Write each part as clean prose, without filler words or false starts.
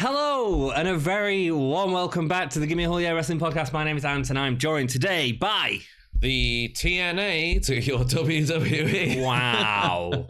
Hello, and a very warm welcome back to the Gimme Wrestling Podcast. My name is Ant, and I'm joined today by... the TNA to your WWE. Wow.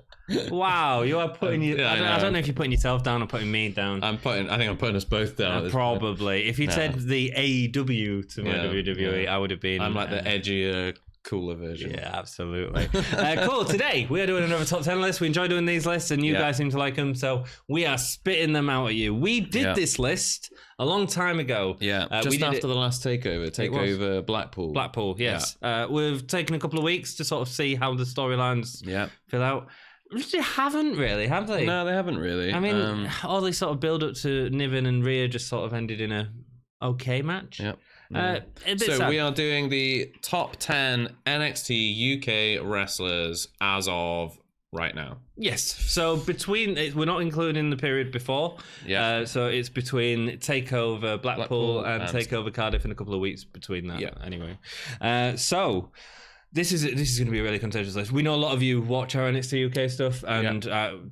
Wow, you are putting... I don't know if you're putting yourself down or putting me down. I think I'm putting us both down. Probably. If you'd said the AEW to my WWE, I would have been... I'm like the edgier, cooler version. Yeah, absolutely. Cool. Today, we are doing another top 10 list. We enjoy doing these lists, and you guys seem to like them, so we are spitting them out at you. We did this list a long time ago. Yeah, just after the last Takeover Blackpool. Blackpool, yes. Yeah. We've taken a couple of weeks to sort of see how the storylines fill out. They haven't really, have they? No, they haven't really. I mean, all this sort of build up to Niven and Rhea just sort of ended in a okay match. Yep. So sad. We are doing the top 10 NXT UK wrestlers as of right now. Yes. So we're not including the period before. Yeah. So it's between Takeover Blackpool and Takeover Cardiff in a couple of weeks between that. Yeah. Anyway. So this is going to be a really contentious list. We know a lot of you watch our NXT UK stuff, and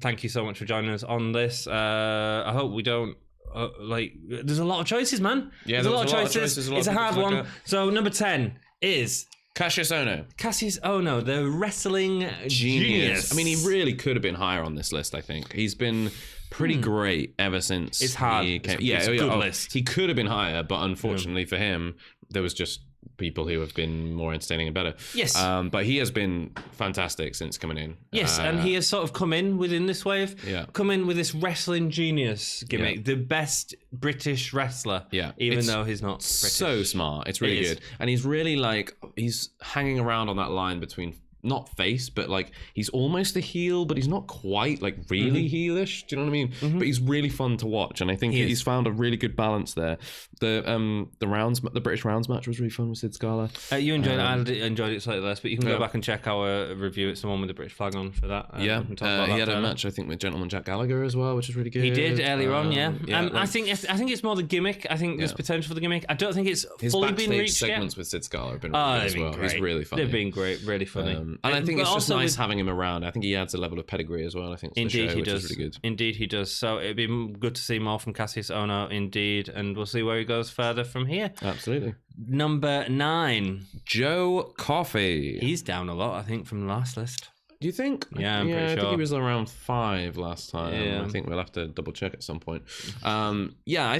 thank you so much for joining us on this. I hope we don't. There's a lot of choices, man. Yeah, there's a lot of choices. It's a hard one. So number 10 is Cassius Ohno, the wrestling genius. I mean, he really could have been higher on this list. I think he's been pretty great ever since. It's hard. It's a good list. He could have been higher, but unfortunately for him, there was just people who have been more entertaining and better. Yes. But he has been fantastic since coming in. Yes, and he has sort of come in within this wave. Yeah. Come in with this wrestling genius gimmick. Yeah. The best British wrestler. Yeah. Even though he's not British. So smart. It's really good. And he's really he's hanging around on that line between not face, but he's almost a heel, but he's not quite really heelish. Do you know what I mean? But he's really fun to watch, and I think he's found a really good balance there. The British rounds match was really fun with Sid Scala. You enjoyed it. I enjoyed it slightly less, but you can go back and check our review. It's the one with the British flag on for that. He had a match I think with Gentleman Jack Gallagher as well, which is really good. He did earlier on, I think it's more the gimmick. I think there's potential for the gimmick. I don't think it's fully been reached yet. His segments with Sid Scala have been really good as well. He's really funny. They've been great, really funny. And I think it's just nice having him around. I think he adds a level of pedigree as well. I think indeed show, he which does. Is really good. Indeed he does. So it'd be good to see more from Cassius Ohno. Indeed, and we'll see where he goes further from here. Absolutely. Number 9, Joe Coffey. He's down a lot, I think, from the last list. Do you think? Yeah, I'm pretty sure. I think he was around 5 last time. Yeah. I think we'll have to double check at some point. I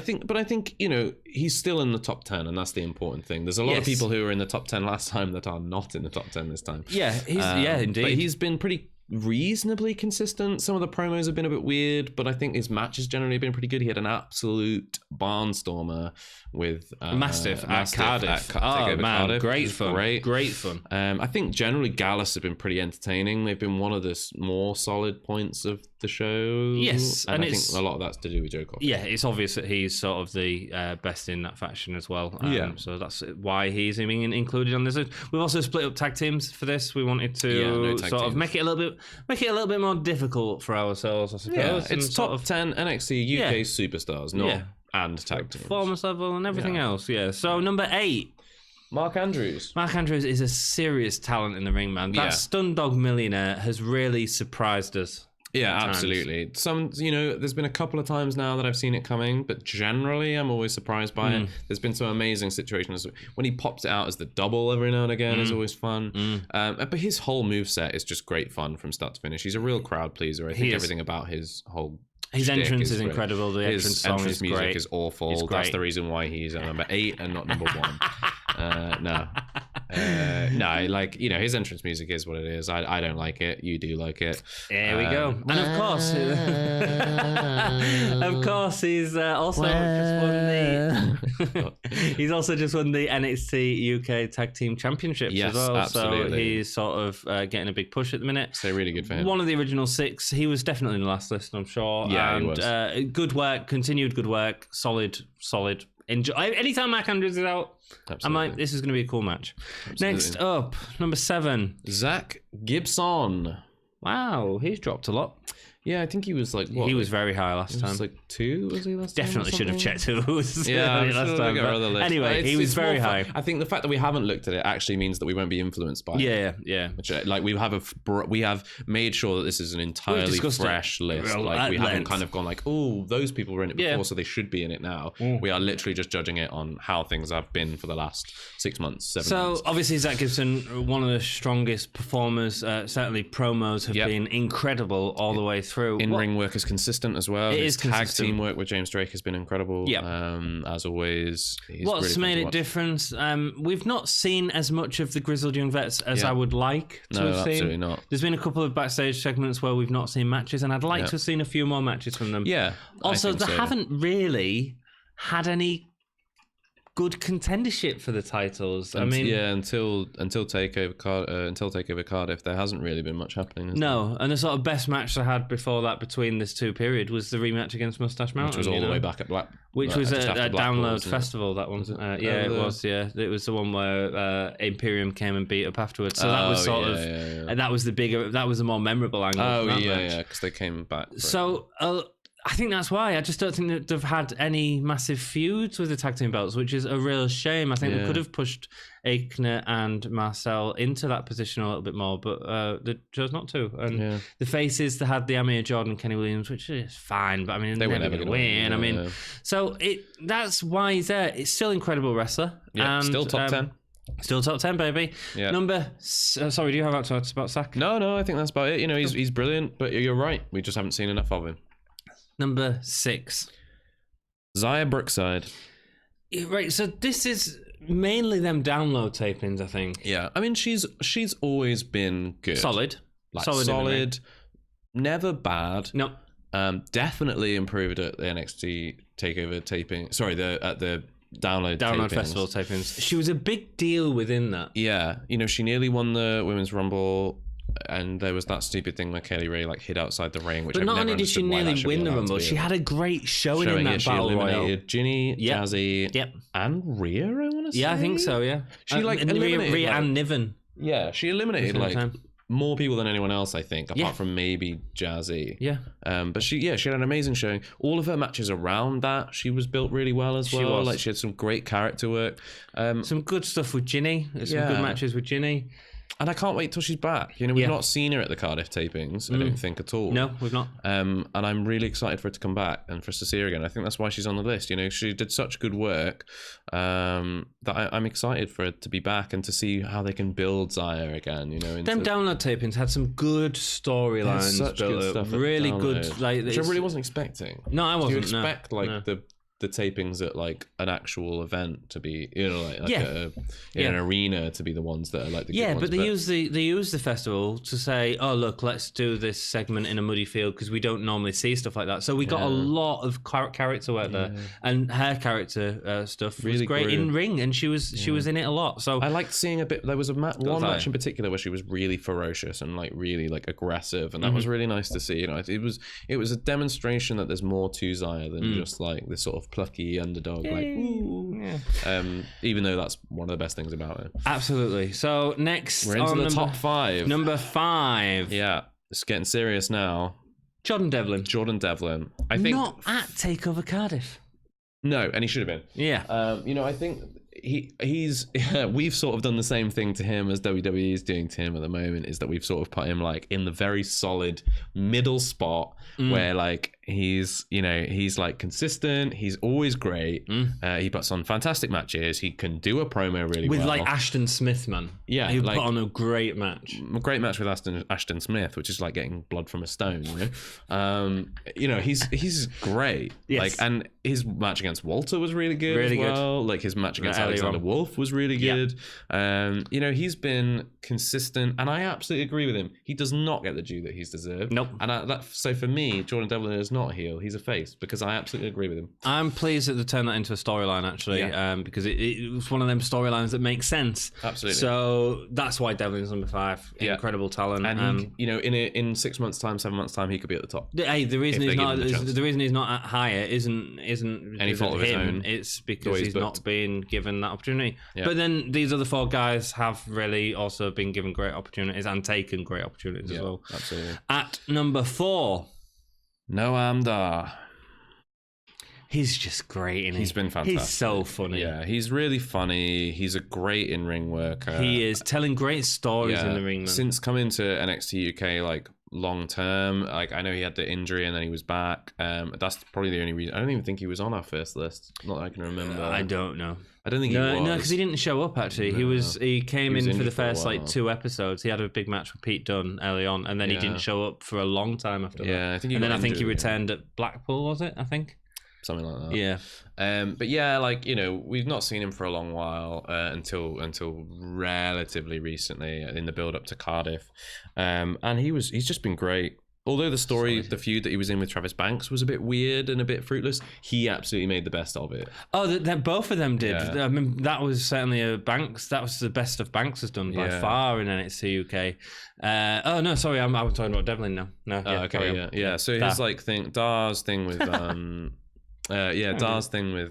think he's still in the top 10, and that's the important thing. There's a lot of people who were in the top 10 last time that are not in the top 10 this time. Yeah, indeed. But he's been pretty reasonably consistent. Some of the promos have been a bit weird, but I think his matches generally have been pretty good. He had an absolute barnstormer with Mastiff at Cardiff. Cardiff. Great fun. Great fun. I think generally Gallus have been pretty entertaining. They've been one of the more solid points of the show. Yes, and I think a lot of that's to do with Joe Coffey. Yeah, it's obvious that he's sort of the best in that faction as well. So that's why he's being included on this. We've also split up tag teams for this. We wanted to sort of make it a little bit more difficult for ourselves, I suppose. Yeah, it's top 10 NXT UK superstars, and tag teams. Performance level and everything else, So number 8. Mark Andrews. Mark Andrews is a serious talent in the ring, man. That Stun Dog Millionaire has really surprised us. Yeah, absolutely. There's been a couple of times now that I've seen it coming, but generally I'm always surprised by it. There's been some amazing situations. When he pops it out as the double every now and again is always fun. But his whole moveset is just great fun from start to finish. He's a real crowd pleaser. I think everything about his whole... His entrance is incredible. The his entrance music great. Is awful. That's the reason why he's at number 8 and not number 1. His entrance music is what it is. I don't like it. You do like it. There we go. And of course, he's also just won the NXT UK Tag Team Championships as well. Absolutely. So he's sort of getting a big push at the minute. So really good for him. One of the original 6. He was definitely in the last list, I'm sure. Yeah, and, he was. Good work, continued good work, solid. Enjoy. Anytime Mark Andrews is out, I'm like, this is going to be a cool match. Absolutely. Next up, number 7. Zach Gibson. Wow, he's dropped a lot. Yeah, I think he was like what? He was very high last time. Was like 2, was he last time? Definitely should have checked who was last time. Anyway, he was very high. I think the fact that we haven't looked at it actually means that we won't be influenced by it. Yeah. Which, like we have made sure that this is an entirely fresh list. Like we haven't kind of gone like, oh, those people were in it before, so they should be in it now. We are literally just judging it on how things have been for the last 6 months, 7 months. So obviously Zach Gibson, one of the strongest performers. Certainly promos have been incredible all the way through. In-ring work is consistent as well. His tag team work with James Drake has been incredible. As always. What's really made it different? We've not seen as much of the Grizzled Young Vets as I would like to have seen. Absolutely not. There's been a couple of backstage segments where we've not seen matches, and I'd like to have seen a few more matches from them. Yeah. Also, they haven't really had any good contendership for the titles. I mean, until Takeover Cardiff, there hasn't really been much happening. No, and the sort of best match I had before that between this 2 period was the rematch against Mustache Mountain, which was all the way back at Blackpool. Which was a Download Festival. That one, it was. Yeah, it was the one where Imperium came and beat up afterwards. So that was sort of that was the bigger, that was the more memorable angle. Oh yeah, because they came back. So. I think that's why. I just don't think that they've had any massive feuds with the tag team belts, which is a real shame. I think they could have pushed Aichner and Marcel into that position a little bit more, but they chose not to. And the faces, they had the Amir Jordan, Kenny Williams, which is fine, but I mean, they were never going to win. I mean, so that's why he's there. It's still incredible wrestler. Yeah, and, still top 10. Still top 10, baby. Yeah. Sorry, do you have that to about Sack? No, I think that's about it. You know, he's brilliant, but you're right. We just haven't seen enough of him. Number 6. Zaya Brookside. Right, so this is mainly them download tapings, I think. Yeah, I mean, she's always been good. Solid. Solid. Never bad. No. Definitely improved at the NXT Takeover taping. Sorry, at the Download Festival tapings. She was a big deal within that. Yeah, you know, she nearly won the Women's Rumble. And there was that stupid thing where Kelly Ray hid outside the ring. Which but not only did she nearly win the Rumble, she had a great showing in that battle royal. She eliminated Ginny, Jazzy, and Rhea. I want to say. Yeah, I think so. Yeah, she eliminated Rhea and Niven. Yeah, she eliminated more people than anyone else, I think, apart from maybe Jazzy. Yeah. But she had an amazing showing. All of her matches around that, she was built really well as well. Like she had some great character work. Some good stuff with Ginny. Some good matches with Ginny. And I can't wait till she's back. You know, we've not seen her at the Cardiff tapings, I don't think at all. No, we've not. And I'm really excited for her to come back and for us to see her again. I think that's why she's on the list. You know, she did such good work that I'm excited for her to be back and to see how they can build Zaya again. You know, them download tapings had some good storylines built stuff. Really good, which I really wasn't expecting. No, I wasn't. Do you expect the tapings at like an actual event to be, you know, in an arena to be the ones that are like the good ones, but they use the festival to say, oh look, let's do this segment in a muddy field because we don't normally see stuff like that. So we got a lot of character work there, and her character stuff really was great in ring, and she was in it a lot. So I liked seeing a bit. There was one match in particular where she was really ferocious and like really like aggressive, and that was really nice to see. You know, it was a demonstration that there's more to Zaya than just like this sort of plucky underdog, even though that's one of the best things about it. Absolutely. So next, we're into the top 5. Number 5. Yeah, it's getting serious now. Jordan Devlin. I think not at Takeover Cardiff. No, and he should have been. Yeah. You know, I think he's we've sort of done the same thing to him as WWE is doing to him at the moment, is that we've sort of put him like in the very solid middle spot where like he's like consistent, he's always great, he puts on fantastic matches, he can do a promo really well. With like Ashton Smith, man. Yeah, he put on a great match. A great match with Ashton Smith, which is like getting blood from a stone, you know. You know, he's great. Yes. Like, and his match against Walter was really good as well. Like his match against Alexander Wolf was really good. You know, he's been consistent, and I absolutely agree with him. He does not get the due that he's deserved. Nope. And so for me, Jordan Devlin is not a heel; he's a face, because I absolutely agree with him. I'm pleased that they turned that into a storyline, actually, because it was one of them storylines that makes sense. Absolutely. So that's why Devlin's number 5. Incredible talent, and he, you know, in 6 months' time, 7 months' time, he could be at the top. Hey, the reason he's not at higher isn't any fault of his own. It's because he's not being given that opportunity. Yeah. But then these other 4 guys have really also been given great opportunities and taken great opportunities as well. Absolutely. At number 4. Noam Dar. He's just great, isn't he? He's been fantastic. He's so funny. Yeah, he's really funny. He's a great in-ring worker. He is telling great stories in the ring, man. Since coming to NXT UK, like, long term, like, I know he had the injury and then he was back. That's probably the only reason. I don't even think he was on our first list. Not that I can remember. I don't know. I don't think he was. No, because he didn't show up, actually. No. He came in for the first, like, 2 episodes. He had a big match with Pete Dunne early on, and then he didn't show up for a long time after that. Yeah, I think I think he returned at Blackpool, was it? I think. Something like that. Yeah. But yeah, like, you know, we've not seen him for a long while until relatively recently in the build up to Cardiff. And he's just been great. Although the the feud that he was in with Travis Banks was a bit weird and a bit fruitless, he absolutely made the best of it. Oh, both of them did. Yeah. I mean, that was certainly that was the best of Banks has done by far in NXT UK. Oh no, sorry, I'm talking about Devlin now. No, okay, yeah. So his Dar's thing with Dar's thing with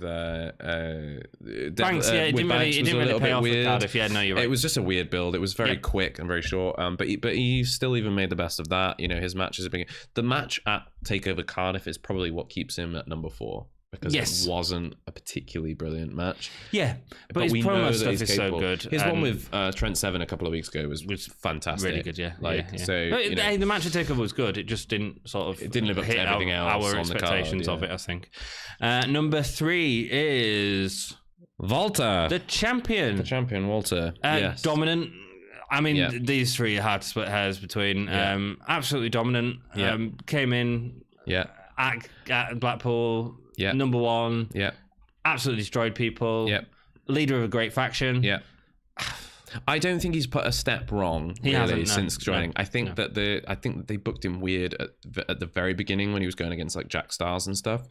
Banks, it didn't really pay off with Cardiff. Yeah, no, you're right. It was just a weird build. It was very quick and very short. But he still even made the best of that. You know, his matches have been. The match at Takeover Cardiff is probably what keeps him at number 4. Because it wasn't a particularly brilliant match. Yeah, but his promo stuff is so good. His one with Trent Seven a couple of weeks ago was fantastic. Really good, yeah. So, but, the match at Takeover was good. It just didn't live up to everything else. Our expectations of it, I think. Number 3 is Walter, the champion. The champion, Walter. Yes. Dominant. I mean, these 3 are hard to split hairs between. Absolutely dominant. Came in. At Blackpool. Number 1. Absolutely destroyed people. Leader of a great faction. I don't think he's put a step wrong since joining. I think that they booked him weird at the very beginning when he was going against like Jack Stars and stuff.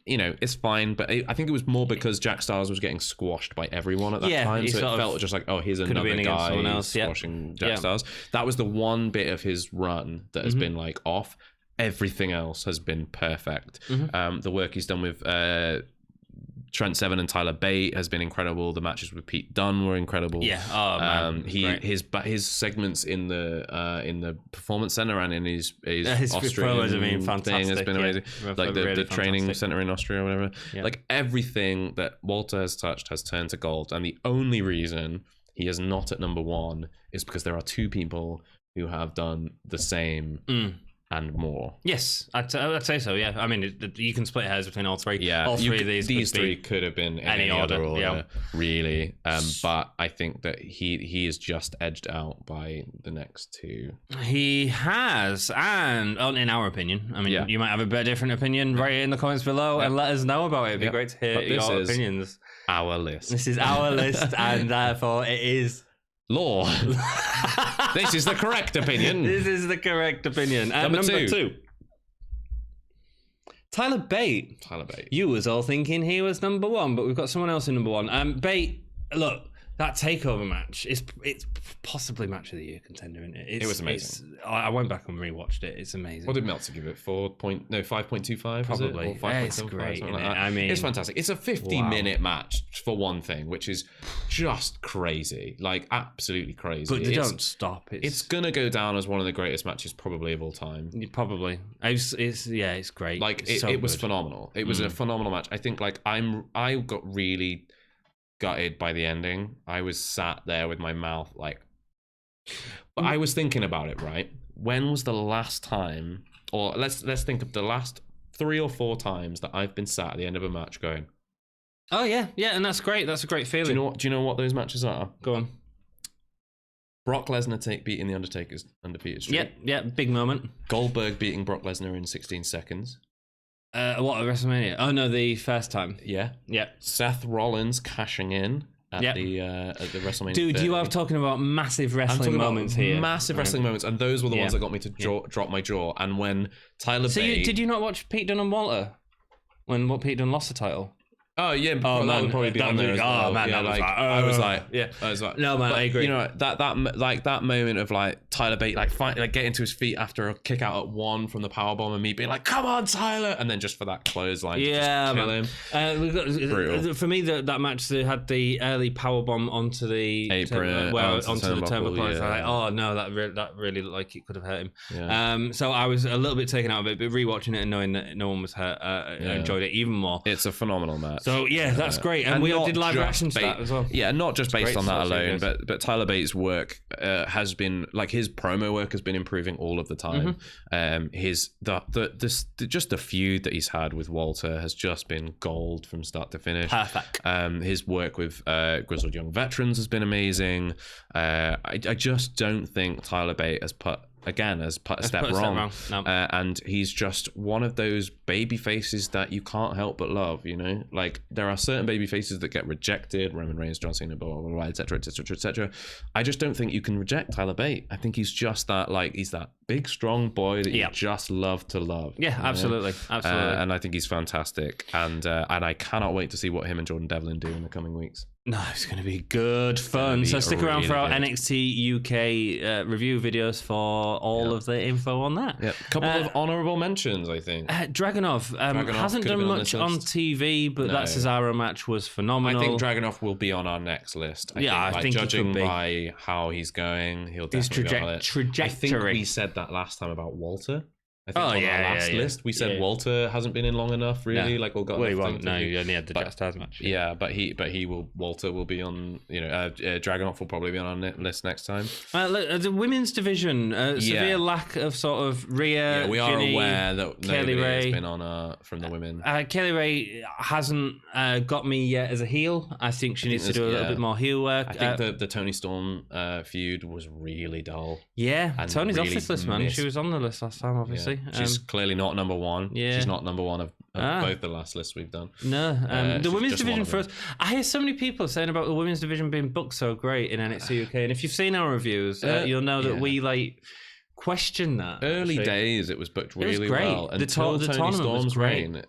It's fine, but I think it was more because Jack Stars was getting squashed by everyone at that time, so it felt just like, oh, here's another guy squashing Jack Stars. That was the one bit of his run that has been like off. Everything else has been perfect. The work he's done with Trent Seven and Tyler Bate has been incredible. The matches with Pete Dunne were incredible. His segments in the performance center and in his Austrian thing has been amazing. Like the training center in Austria or whatever. Like everything that Walter has touched has turned to gold. And the only reason he is not at number 1 is because there are 2 people who have done the same. And more. Yes, I'd say so. Yeah, I mean, you can split hairs between all 3. Yeah, all 3 of these 3 could have been in any order, really. But I think that he is just edged out by the next 2. He has, and in our opinion, I mean, you might have a different opinion. Write it in the comments below and let us know about it. It'd be great to hear your opinions. Our list. This is our list, and therefore it is law. This is the correct opinion. This is the correct opinion. And number 2. Tyler Bate. You was all thinking he was number 1, but we've got someone else in number 1. Bate, look, that takeover match it's possibly match of the year contender, isn't it? It was amazing. I went back and rewatched it. It's amazing. What did Meltzer give it? 5.25? Probably. Or 5.75, it's great. Something like that. I mean, it's fantastic. It's a 50-minute match for one thing, which is just crazy, like absolutely crazy. But they don't stop. It's gonna go down as one of the greatest matches probably of all time. Probably. It's great. Like it was phenomenal. It was a phenomenal match. I think like I got really gutted by the ending. I was sat there with my mouth like, but I was thinking about it, right? When was the last time, or let's think of the last 3 or 4 times that I've been sat at the end of a match going, oh yeah, and that's great. That's a great feeling. Do you know what those matches are? Go on. Brock Lesnar beating the Undertaker's undefeated streak. Yeah, big moment. Goldberg beating Brock Lesnar in 16 seconds. What, at WrestleMania? Oh no, the first time. Yeah. Seth Rollins cashing in at the WrestleMania. Dude, 30. you are talking about massive wrestling moments here. Massive wrestling moments, and those were the ones that got me to drop my jaw. And when Tyler Bate... did you not watch Pete Dunne and Walter when Pete Dunne lost the title? Oh yeah, oh, that would probably be on there as well. Oh man, yeah, I was like, no man, but, I agree. You know, that moment of like Tyler Bate like getting to his feet after a kick out at 1 from the powerbomb, and me being like, come on Tyler, and then just for that clothesline to just kill him. For me, that match, they had the early powerbomb onto the apron, onto the turnbuckle. Yeah. Like, oh no, that really like it could have hurt him. Yeah. So I was a little bit taken out of it, but rewatching it and knowing that no one was hurt, I enjoyed it even more. It's a phenomenal match. So yeah, that's great, and we all did live reactions to that as well. Yeah, not just based on that alone, but Tyler Bates' work has been like his promo work has been improving all of the time. Just the feud that he's had with Walter has just been gold from start to finish. Perfect. His work with Grizzled Young Veterans has been amazing. I just don't think Tyler Bate has put a step wrong. No. And he's just one of those baby faces that you can't help but love, you know? Like, there are certain baby faces that get rejected, Roman Reigns, John Cena, blah, blah, blah, etc., etc., etc. I just don't think you can reject Tyler Bate. I think he's just that, like, he's that big, strong boy that you just love to love. Yeah, absolutely. Absolutely. And I think he's fantastic. And I cannot wait to see what him and Jordan Devlin do in the coming weeks. No, it's going to be good fun. So stick around for our NXT UK review videos for all of the info on that. Yeah, a couple of honourable mentions, I think. Dragunov hasn't done much on TV, but that Cesaro match was phenomenal. I think Dragunov will be on our next list. I think judging by how he's going, he'll definitely be on it. Trajectory. I think we said that last time about Walter. I think on our last list we said Walter hasn't been in long enough, really. Like, all got he won't. No, he only had the Just Stars match. Yeah, but he will. Walter will be on. You know, Dragunov will probably be on our list next time. Look, the women's division, severe lack of sort of Rhea. Yeah, we are Ginny, aware that Kelly nobody Ray has been on from the women. Kelly Ray hasn't got me yet as a heel. I think she needs to do a little bit more heel work. I think the Toni Storm feud was really dull. Yeah, Tony's off this list, man. She was on the list last time, obviously. Yeah. She's clearly not number one. Yeah. She's not number one of both the last lists we've done. No, the women's division for us. I hear so many people saying about the women's division being booked so great in NXT UK, and if you've seen our reviews, you'll know that we like question that. Early days, it was booked really well until Toni Storm's reign.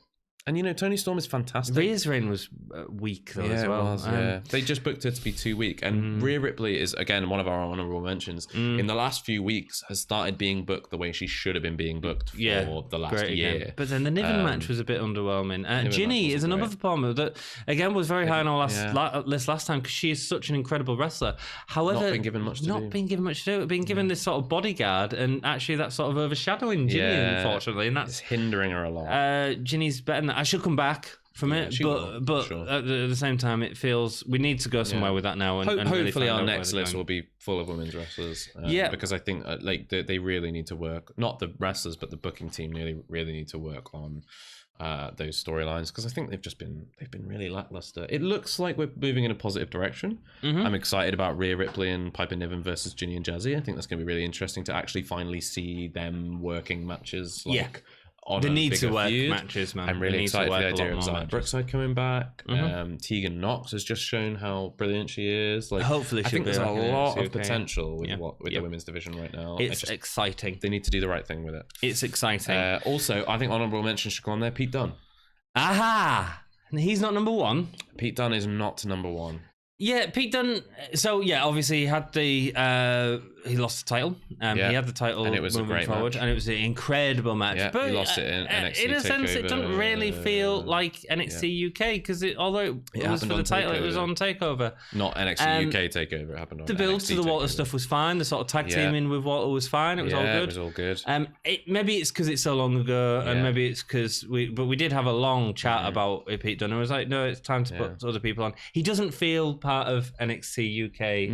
And, you know, Toni Storm is fantastic. Rhea's reign was weak, though, as well. It was, They just booked her to be too weak. And Rhea Ripley is, again, one of our honourable mentions. In the last few weeks, has started being booked the way she should have been being booked for the last year. Again. But then the Niven match was a bit underwhelming. Ginny is another performer that, again, was very high on our list last time because she is such an incredible wrestler. However, not been given much to do. Being given this sort of bodyguard, and actually that's sort of overshadowing Ginny, unfortunately. And that's hindering her a lot. Ginny's better than that. I should come back from it, but sure. At the same time, it feels we need to go somewhere with that now. And hopefully, really our next list will be full of women's wrestlers. Because I think like they really need to work. Not the wrestlers, but the booking team really need to work on those storylines because I think they've been really lackluster. It looks like we're moving in a positive direction. I'm excited about Rhea Ripley and Piper Niven versus Ginny and Jazzy. I think that's going to be really interesting to actually finally see them working matches. They need to work matches, man. I'm really excited for the idea of Zaya Brookside coming back. Tegan Knox has just shown how brilliant she is. Like, hopefully, I think there's a lot of potential with the women's division right now. It's exciting. They need to do the right thing with it. It's exciting. Also, I think honourable mention should go on there. Pete Dunne. Aha! He's not number one. Pete Dunne is not number one. Yeah, Pete Dunne. So he had the he lost the title. He had the title, and it was a great match. And it was an incredible match. Yeah, but he lost it in NXT. In a sense, it doesn't really feel like NXT UK because although it was for the title, it was on Takeover. Not NXT UK Takeover. It happened on the build NXT to the Walter Takeover. Stuff was fine. The sort of tag teaming with Walter was fine. It was all good. It was all good. Maybe it's because it's so long ago, and maybe it's because we did have a long chat about Pete Dunne. I was like, no, it's time to put other people on. He doesn't feel part of NXT UK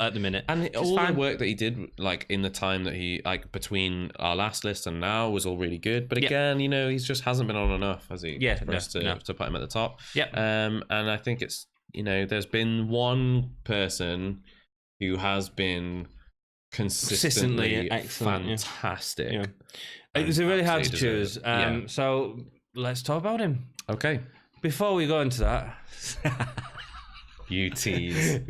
at the minute. And all the work that he did, like in the time that he between our last list and now, was all really good. But again, you know, he just hasn't been on enough, has he? For us to put him at the top. And I think it's, you know, there's been one person who has been consistently excellent, fantastic. Yeah. It was really hard to choose. So let's talk about him. Okay. Before we go into that. You tease.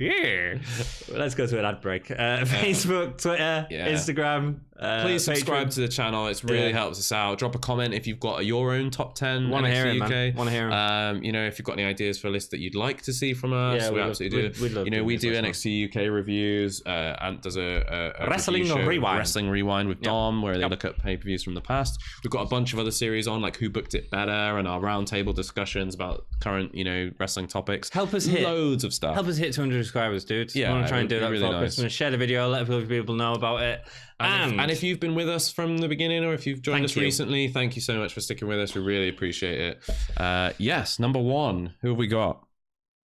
Let's go to an ad break. Facebook, Twitter, Instagram, Please subscribe to the channel. It really helps us out. Drop a comment if you've got your own top 10 Want to hear NXT it, UK. man. Want to hear it. You know, if you've got any ideas for a list that you'd like to see from us, we absolutely do. We'd love we do NXT UK reviews. Ant does a Wrestling Rewind with Dom, where they look at pay-per-views from the past. We've got a bunch of other series on, like Who Booked It Better, and our roundtable discussions about current, wrestling topics. Help us hit loads of stuff. Help us hit 200 subscribers, dude. Yeah, I want to try and do that really before Christmas. Share the video, let people know about it. And if you've been with us from the beginning, or if you've joined us recently, thank you so much for sticking with us. We really appreciate it. Yes, number 1. Who have we got?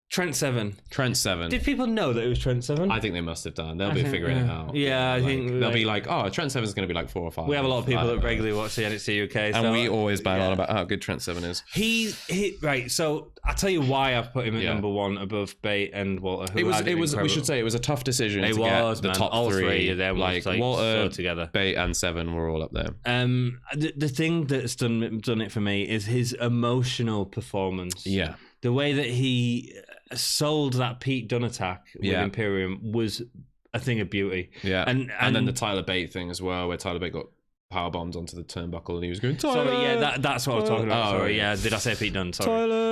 Trent Seven. Did people know that it was Trent Seven? I think they must have done. They'll be figuring it out. Yeah, I think they'll be like, oh, Trent Seven's going to be like 4 or 5. We have a lot of people that regularly watch the NXT UK, and we always bang on about how good Trent Seven is. He right. So I'll tell you why I've put him at number 1 above Bate and Walter. It was. We should say it was a tough decision. It was the top all 3. Like Walter, together. Bate, and Seven were all up there. The thing that's done it for me is his emotional performance. Yeah. The way that he sold that Pete Dunne attack with Imperium was a thing of beauty. Yeah, and then the Tyler Bate thing as well, where Tyler Bate got power bombed onto the turnbuckle and he was going, Tyler! Sorry, that's what I was talking about. Sorry, did I say Pete Dunne? Sorry. Tyler!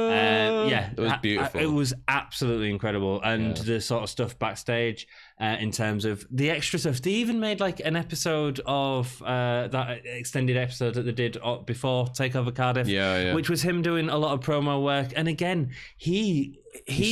It was beautiful. It was absolutely incredible. And the sort of stuff backstage in terms of the extra stuff. They even made like an episode of that extended episode that they did before Takeover Cardiff, which was him doing a lot of promo work. And again, he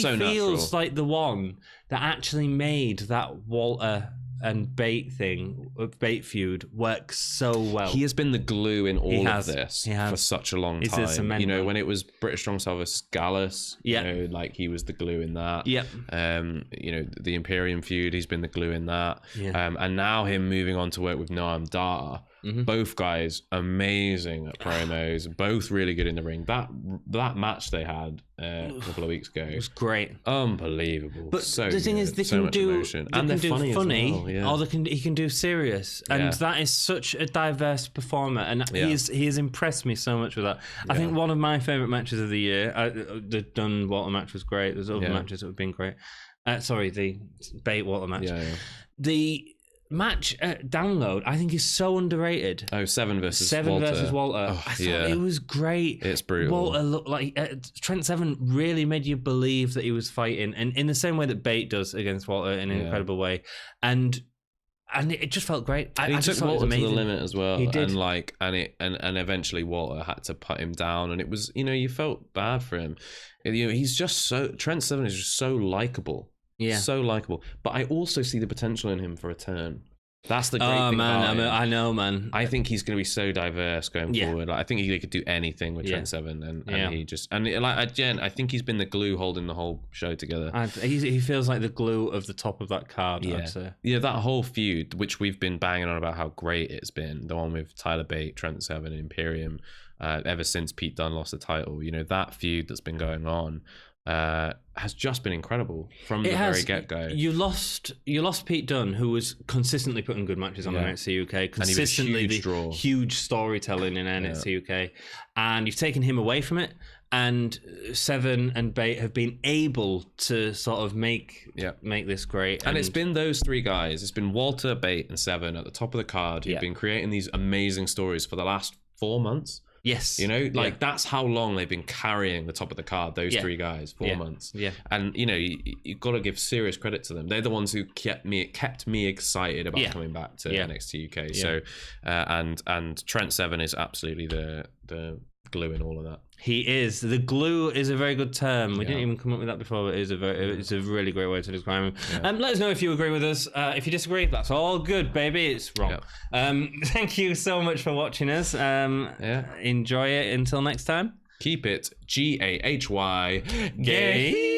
so feels like the one that actually made that Walter and Bate feud works so well. He has been the glue in all of this for such a long time. You know, when it was British Strong Style vs Gallus, you know, like he was the glue in that. You know, the Imperium feud, he's been the glue in that. And now him moving on to work with Noam Dar. Both guys amazing at promos, both really good in the ring. That match they had a couple of weeks ago, it was great, unbelievable. But so the thing is, they can do emotion. And they're funny, or he can do serious, and that is such a diverse performer. And he has impressed me so much with that. I think one of my favorite matches of the year, the Dunne Walter match was great. There's other matches that have been great. Sorry, the Bate Walter match. The match Download, I think, is so underrated. Seven versus Walter. I thought it was great. It's brutal. Walter looked like Trent Seven really made you believe that he was fighting, and in the same way that Bate does against Walter in an incredible way, and it just felt great. I just took Walter to the limit as well. He did. And eventually Walter had to put him down, and it was, you know, you felt bad for him. You know, he's just Trent Seven is just so likable. Yeah, so likable. But I also see the potential in him for a turn. That's the great thing about him. I know, man. I think he's going to be so diverse going forward. Like, I think he could do anything with Trent Seven, and he just I think he's been the glue holding the whole show together. He feels like the glue of the top of that card. I'd say. Yeah, that whole feud, which we've been banging on about how great it's been, the one with Tyler Bate, Trent Seven, and Imperium, ever since Pete Dunne lost the title. You know, that feud that's been going on has just been incredible from the very get-go. You lost Pete Dunne, who was consistently putting good matches on NXT UK, consistently the huge storytelling in NXT UK, and you've taken him away from it, and Seven and Bate have been able to sort of make this great. And it's been those 3 guys. It's been Walter, Bate, and Seven at the top of the card who've been creating these amazing stories for the last 4 months. Yes. You know, like that's how long they've been carrying the top of the card, those 3 guys, 4 months. Yeah. And, you know, you've got to give serious credit to them. They're the ones who kept me excited about coming back to NXT UK. So, and Trent Seven is absolutely the glue in all of that. He is. The glue is a very good term. We didn't even come up with that before, but it's a really great way to describe him. Let us know if you agree with us. If you disagree, that's all good, baby. It's wrong. Thank you so much for watching us. Enjoy it. Until next time. Keep it GAHY gay.